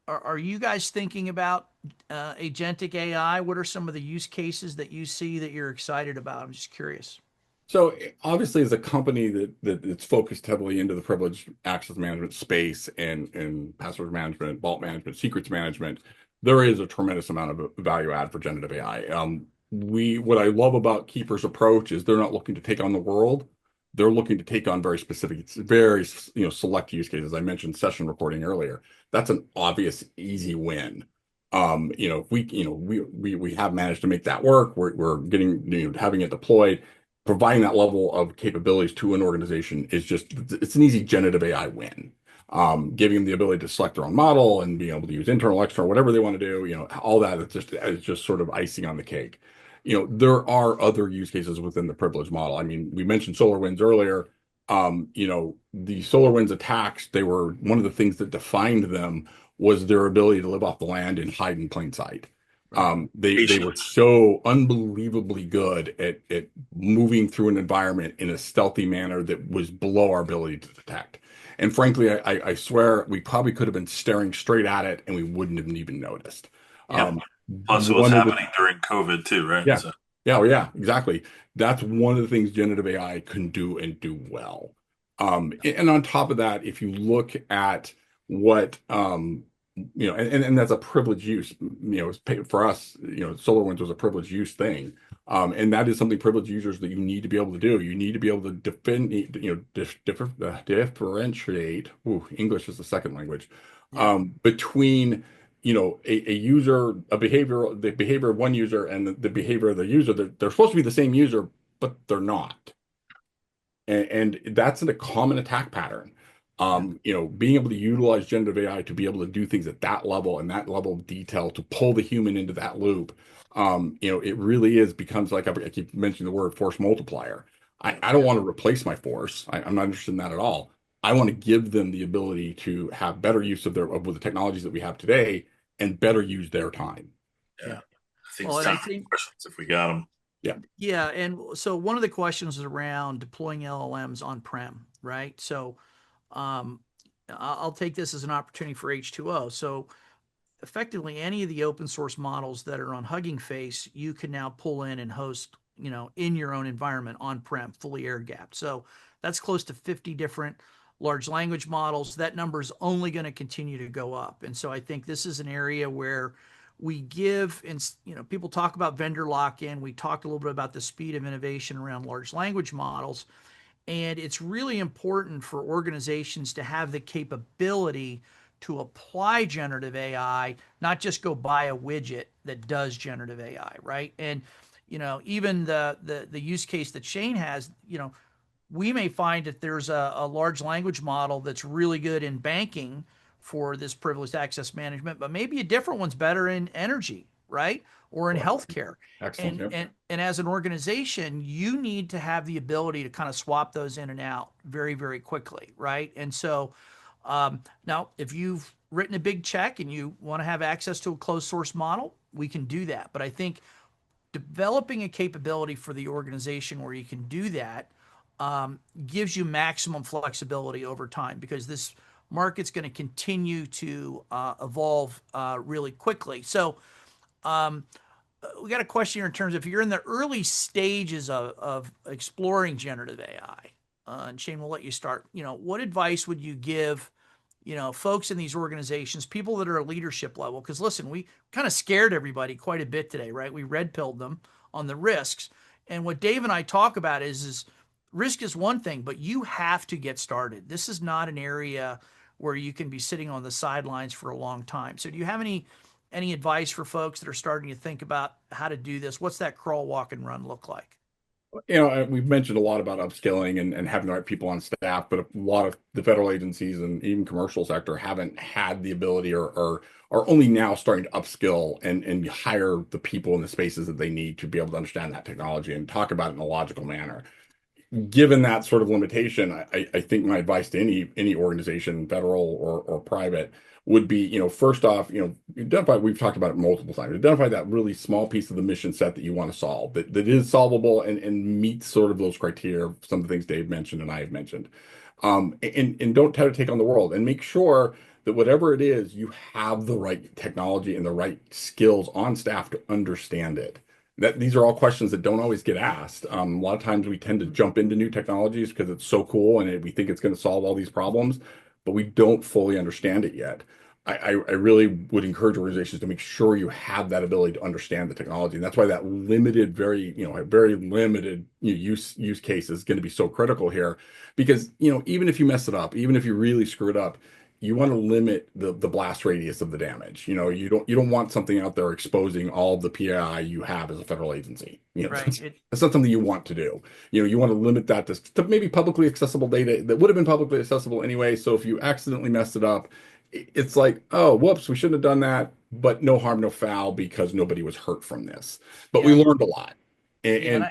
are you guys thinking about agentic AI? What are some of the use cases that you see that you're excited about? I'm just curious. So obviously, as a company that it's focused heavily into the privileged access management space and password management, vault management, secrets management, there is a tremendous amount of value add for generative AI. What I love about Keeper's approach is they're not looking to take on the world. They're looking to take on very specific, very select use cases. I mentioned session recording earlier. That's an obvious, easy win. If we have managed to make that work. We're getting having it deployed, providing that level of capabilities to an organization it's an easy generative AI win. Giving them the ability to select their own model and being able to use internal, external, whatever they want to do, all that is just sort of icing on the cake. There are other use cases within the privilege model. I mean, we mentioned SolarWinds earlier. The SolarWinds attacks, they were one of the things that defined them was their ability to live off the land and hide in plain sight. They were so unbelievably good at moving through an environment in a stealthy manner that was below our ability to detect. And frankly, I swear we probably could have been staring straight at it and we wouldn't have even noticed. Yeah. Um, Plus, it was one of the happening during COVID too, right? Yeah, So yeah, oh, yeah, exactly. That's one of the things generative AI can do and do well. And on top of that, if you look at what and that's a privileged use. For us, SolarWinds was a privileged use thing, and that is something privileged users that you need to be able to do. You need to be able to defend, differentiate. Ooh, English is the second language. Yeah. Between a user, the behavior of one user and the behavior of the user. They're supposed to be the same user, but they're not, and that's a common attack pattern. Yeah. Being able to utilize generative AI to be able to do things at that level and that level of detail to pull the human into that loop, it really becomes like I keep mentioning the word force multiplier. I don't Yeah. want to replace my force. I'm not interested in that at all. I want to give them the ability to have better use of with the technologies that we have today and better use their time. Yeah. Yeah. I think Well, it's and I time for think, questions if we got them. Yeah. yeah. And so one of the questions is around deploying LLMs on-prem, right? So um, I'll take this as an opportunity for H2O. So effectively any of the open source models that are on Hugging Face, you can now pull in and host, in your own environment on-prem, fully air gapped. So that's close to 50 different large language models. That number is only going to continue to go up. And so I think this is an area where we give, and people talk about vendor lock-in. We talked a little bit about the speed of innovation around large language models. And it's really important for organizations to have the capability to apply generative AI, not just go buy a widget that does generative AI, right? And even the use case that Shane has, we may find that there's a large language model that's really good in banking for this privileged access management, but maybe a different one's better in energy, right? Or in Correct. healthcare. Excellent. And Yep. and as an organization, you need to have the ability to kind of swap those in and out very, very quickly, right? And so now, if you've written a big check and you want to have access to a closed source model, we can do that. But I think developing a capability for the organization where you can do that gives you maximum flexibility over time because this market's going to continue to evolve really quickly. So we got a question here in terms of if you're in the early stages of exploring generative AI, and Shane, we'll let you start. What advice would you give, folks in these organizations, people that are at leadership level? Because listen, we kind of scared everybody quite a bit today, right? We red pilled them on the risks. And what Dave and I talk about is risk is one thing, but you have to get started. This is not an area where you can be sitting on the sidelines for a long time. So do you have any advice for folks that are starting to think about how to do this? What's that crawl, walk, and run look like? We've mentioned a lot about upskilling and having the right people on staff, but a lot of the federal agencies and even commercial sector haven't had the ability or are only now starting to upskill and hire the people in the spaces that they need to be able to understand that technology and talk about it in a logical manner. Given that sort of limitation, I think my advice to any organization, federal or private, would be, first off, identify, we've talked about it multiple times, identify that really small piece of the mission set that you want to solve, that is solvable and meets sort of those criteria, some of the things Dave mentioned and I have mentioned. And don't try to take on the world and make sure that whatever it is, you have the right technology and the right skills on staff to understand it. These are all questions that don't always get asked. A lot of times we tend to jump into new technologies because it's so cool and we think it's going to solve all these problems, but we don't fully understand it yet. I really would encourage organizations to make sure you have that ability to understand the technology. And that's why that limited, very limited use case is going to be so critical here. Because, even if you mess it up, even if you really screw it up, you want to limit the blast radius of the damage. You don't want something out there exposing all the PII you have as a federal agency. Right. That's not something you want to do. You want to limit that to maybe publicly accessible data that would have been publicly accessible anyway. So if you accidentally messed it up, it's like, oh, whoops, we shouldn't have done that, but no harm, no foul because nobody was hurt from this. But we Yeah. learned a lot, and, Yeah. And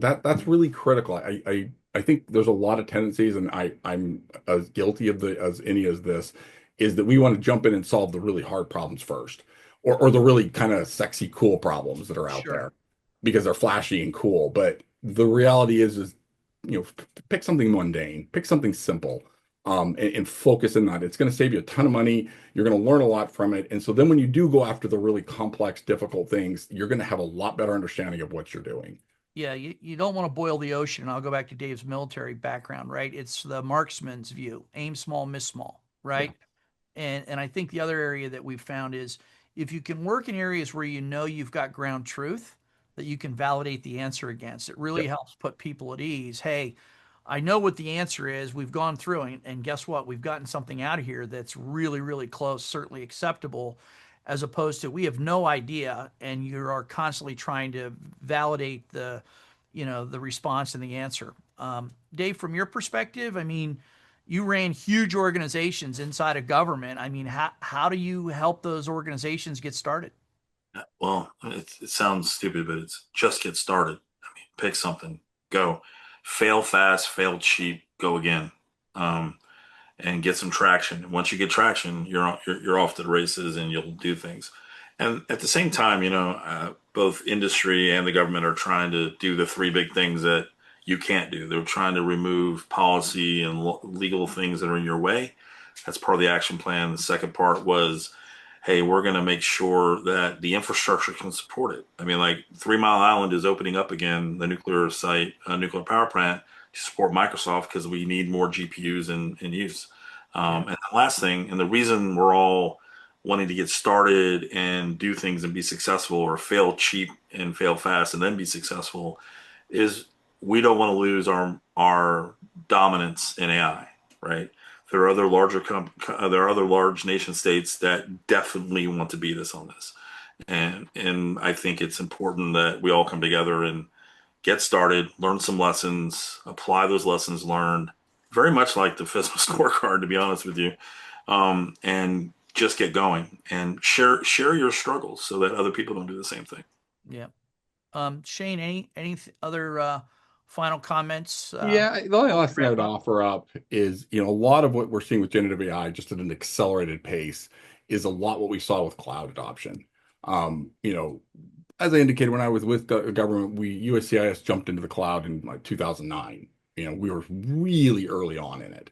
and that's really critical. I think there's a lot of tendencies, and I'm as guilty of as any as this, is that we want to jump in and solve the really hard problems first, or the really kind of sexy, cool problems that are out sure. there because they're flashy and cool. But the reality is pick something mundane, pick something simple, and focus in that. It's going to save you a ton of money. You're going to learn a lot from it. And so then when you do go after the really complex, difficult things, you're going to have a lot better understanding of what you're doing. Yeah. You don't want to boil the ocean. And I'll go back to Dave's military background, right? It's the marksman's view: aim small, miss small, Yeah. right? And I think the other area that we've found is if you can work in areas where you've got ground truth that you can validate the answer against, it really Yep. helps put people at ease. Hey, I know what the answer is. We've gone through it, and guess what? We've gotten something out of here that's really, really close, certainly acceptable, as opposed to we have no idea, and you are constantly trying to validate the response and the answer. Dave, from your perspective, I mean, you ran huge organizations inside of government. I mean, how do you help those organizations get started? Well, it sounds stupid, but it's just get started. I mean, pick something, go, fail fast, fail cheap, go again, and get some traction. And once you get traction, you're off to the races, and you'll do things. And at the same time, both industry and the government are trying to do the three big things that you can't do. They're trying to remove policy and legal things that are in your way. That's part of the action plan. The second part was, hey, we're going to make sure that the infrastructure can support it. I mean, like 3 Mile Island is opening up again, the nuclear site, nuclear power plant, to support Microsoft because we need more GPUs in use. Yeah. And the last thing, and the reason we're all wanting to get started and do things and be successful, or fail cheap and fail fast and then be successful, is we don't want to lose our dominance in AI, right? There are other there are other large nation states that definitely want to beat us on this, and I think it's important that we all come together and get started, learn some lessons, apply those lessons learned, very much like the physical scorecard, to be honest with you, and just get going and share your struggles so that other people don't do the same thing. Yeah. Shane, any other final comments? Yeah, the only last thing I Wrap would up. offer up is, a lot of what we're seeing with generative AI, just at an accelerated pace, is a lot what we saw with cloud adoption. As I indicated, when I was with government, USCIS jumped into the cloud in like 2009. We were really early on in it.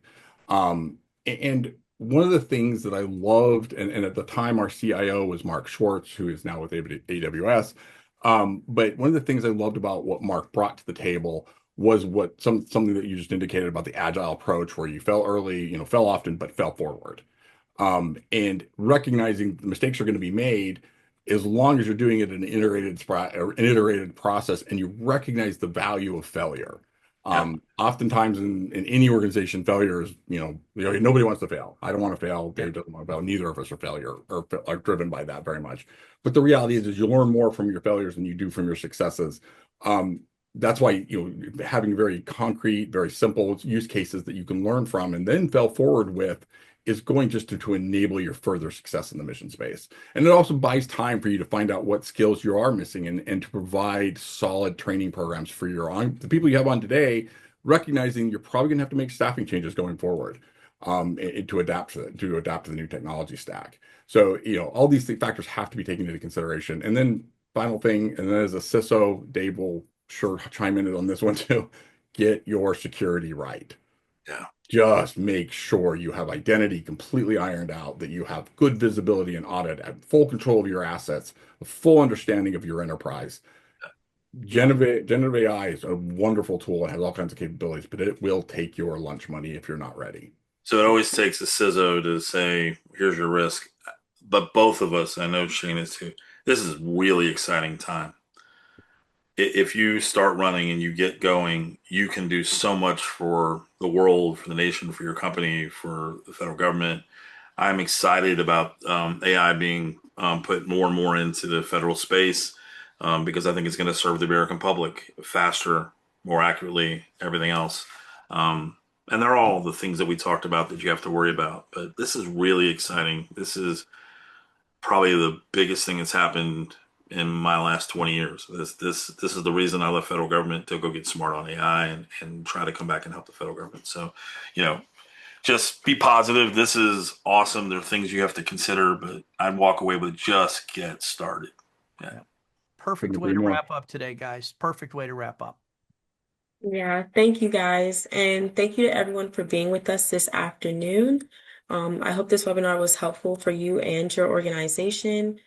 And one of the things that I loved, and at the time our CIO was Mark Schwartz, who is now with AWS. But one of the things I loved about what Mark brought to the table was something that you just indicated about the agile approach, where you fell early, fell often, but fell forward. And recognizing the mistakes are going to be made, as long as you're doing it in an iterated process, and you recognize the value of failure. Yeah. Oftentimes in any organization, failure is, nobody wants to fail. I don't want to fail. Yeah. Dave doesn't want to fail. Neither of us are failure or are driven by that very much. But the reality is you learn more from your failures than you do from your successes. That's why, having very concrete, very simple use cases that you can learn from and then fail forward with is going just to enable your further success in the mission space. And it also buys time for you to find out what skills you are missing, and to provide solid training programs for the people you have on today, recognizing you're probably going to have to make staffing changes going forward, to adapt to the new technology stack. So, all these factors have to be taken into consideration. And then final thing, and then as a CISO, Dave will sure chime in on this one too, get your security right. Yeah. Just make sure you have identity completely ironed out, that you have good visibility and audit, and full control of your assets, a full understanding of your enterprise. Generative AI is a wonderful tool and has all kinds of capabilities, but it will take your lunch money if you're not ready. So it always takes a CISO to say, here's your risk. But both of us, I know Shane is too, this is really exciting time. If you start running and you get going, you can do so much for the world, for the nation, for your company, for the federal government. I'm excited about AI being put more and more into the federal space, because I think it's going to serve the American public faster, more accurately, everything else. And they're all the things that we talked about that you have to worry about. But this is really exciting. This is probably the biggest thing that's happened in my last 20 years. This is the reason I left federal government, to go get smart on AI and try to come back and help the federal government. So, just be positive. This is awesome. There are things you have to consider, but I'd walk away with just get started. Yeah. Perfect Couldn't way agree to more. wrap up today, guys. Perfect way to wrap up. Yeah, thank you guys. And thank you to everyone for being with us this afternoon. I hope this webinar was helpful for you and your organization.